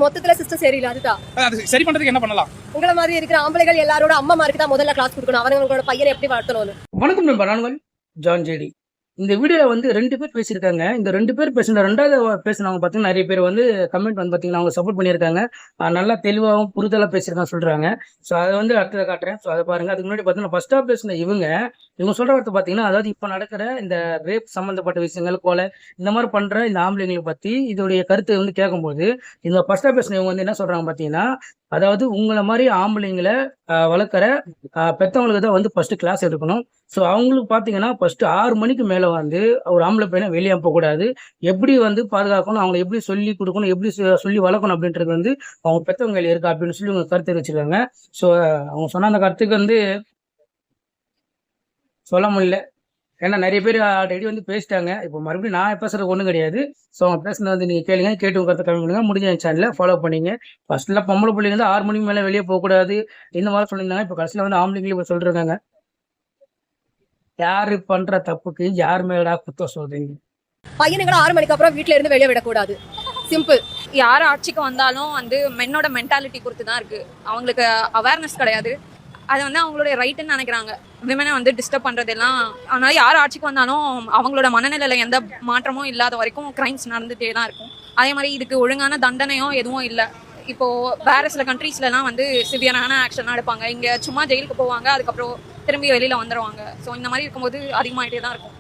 மொத்தத்துல சிஸ்டம் சரியில்லை. அதுதான் அது சரி பண்றதுக்கு என்ன பண்ணலாம்? உங்களை மாதிரி இருக்கிற ஆம்பளைகள் எல்லாரோட அம்மாமாருக்கு தான் முதல்ல கிளாஸ் கொடுக்கணும். அவங்களோட பையனை எப்படி வளர்த்தணும்னு. வணக்கம் நண்பா, நான் ஜான் ஜேடி. இந்த வீடியோவில் வந்து 2 பேர் பேசியிருக்காங்க. இந்த 2 பேர் பேசின 2வது பேசினவங்க பார்த்தீங்கன்னா நிறைய பேர் வந்து கமெண்ட் வந்து பார்த்தீங்கன்னா அவங்க சப்போர்ட் பண்ணியிருக்காங்க. நல்லா தெளிவாகவும் புரிதலாக பேசியிருக்காங்க சொல்கிறாங்க. ஸோ அதை வந்து அடுத்ததை காட்டுறேன். ஸோ அதை பாருங்கள். அதுக்கு முன்னாடி பார்த்தீங்கன்னா ஃபஸ்ட்டாக பேசின இவங்க சொல்கிற வார்த்தை பார்த்தீங்கன்னா, அதாவது இப்போ நடக்கிற இந்த ரேப் சம்மந்தப்பட்ட விஷயங்கள், கொலை இந்த மாதிரி பண்ணுற இந்த ஆம்பளைங்களை பற்றி இதோடைய கருத்தை வந்து கேட்கும்போது இந்த ஃபஸ்ட்டாக பேசின இவங்க வந்து என்ன சொல்கிறாங்க பார்த்தீங்கன்னா, அதாவது உங்களை மாதிரி ஆம்பளைங்களை வளர்க்குற பெற்றவங்களுக்கு தான் வந்து ஃபஸ்ட்டு கிளாஸ் எடுக்கணும். ஸோ அவங்களுக்கு பார்த்தீங்கன்னா ஃபஸ்ட்டு 6 மணிக்கு மேலே வந்து ஒரு ஆம்பளை பையனை வெளியே அனுப்பக்கூடாது. எப்படி வந்து பாதுகாக்கணும், அவங்களை எப்படி சொல்லி கொடுக்கணும், எப்படி சொல்லி வளர்க்கணும் அப்படின்றது வந்து அவங்க பெற்றவங்க இருக்கா அப்படின்னு சொல்லி அவங்க கருத்து தெரிவிச்சிருக்காங்க. ஸோ அவங்க சொன்ன அந்த கருத்துக்கு வந்து சொல்ல முடியல. ஏன்னா நிறைய பேர் ஆல்ரெடி வந்து பேசிட்டாங்க. இப்போ மறுபடியும் நான் பேசுறது ஒன்றும் கிடையாது. ஸோ அவங்க பேசுனது வந்து நீங்கள் கேளுங்க, கேட்டு உங்க கருத்தை கம்மி பண்ணுங்க. முடிஞ்ச என் சேனலில் ஃபாலோ பண்ணிங்க. ஃபர்ஸ்ட்ல பொம்பளை பிள்ளைங்க வந்து 6 மணிக்கு மேலே வெளியே போகக்கூடாது இந்த மாதிரி சொல்லியிருந்தாங்க. இப்போ கடைசியில் வந்து ஆம்பளைங்களும் இப்போ சொல்லிருக்காங்க. யாரு பண்ற தப்புக்கு யார் மேலடா குத்தம் சொல்றீங்க? பையனுங்களை 6 மணிக்கு அப்புறம் வீட்டுல இருந்து வெளியே விடக்கூடாது. சிம்பிள். யார் ஆட்சிக்கு வந்தாலும் வந்து மென்னோட மென்டாலிட்டி பொறுத்து தான் இருக்கு. அவங்களுக்கு அவேர்னஸ் கிடையாது. அது வந்து அவங்களுடைய ரைட்டுன்னு நினைக்கிறாங்க. விமனை வந்து டிஸ்டர்ப் பண்றதெல்லாம். அதனால யார் ஆட்சிக்கு வந்தாலும் அவங்களோட மனநிலையில எந்த மாற்றமும் இல்லாத வரைக்கும் கிரைம்ஸ் நடந்துட்டே தான் இருக்கும். அதே மாதிரி இதுக்கு ஒழுங்கான தண்டனையும் எதுவும் இல்லை. இப்போ வேற சில கண்ட்ரீஸ்லாம் வந்து சிவியரான ஆக்ஷன்லாம் எடுப்பாங்க. இங்க சும்மா ஜெயிலுக்கு போவாங்க, அதுக்கப்புறம் திரும்பி வெளியில வந்துடுவாங்க. ஸோ இந்த மாதிரி இருக்கும்போது அதிகமாகிட்டே தான் இருக்கும்.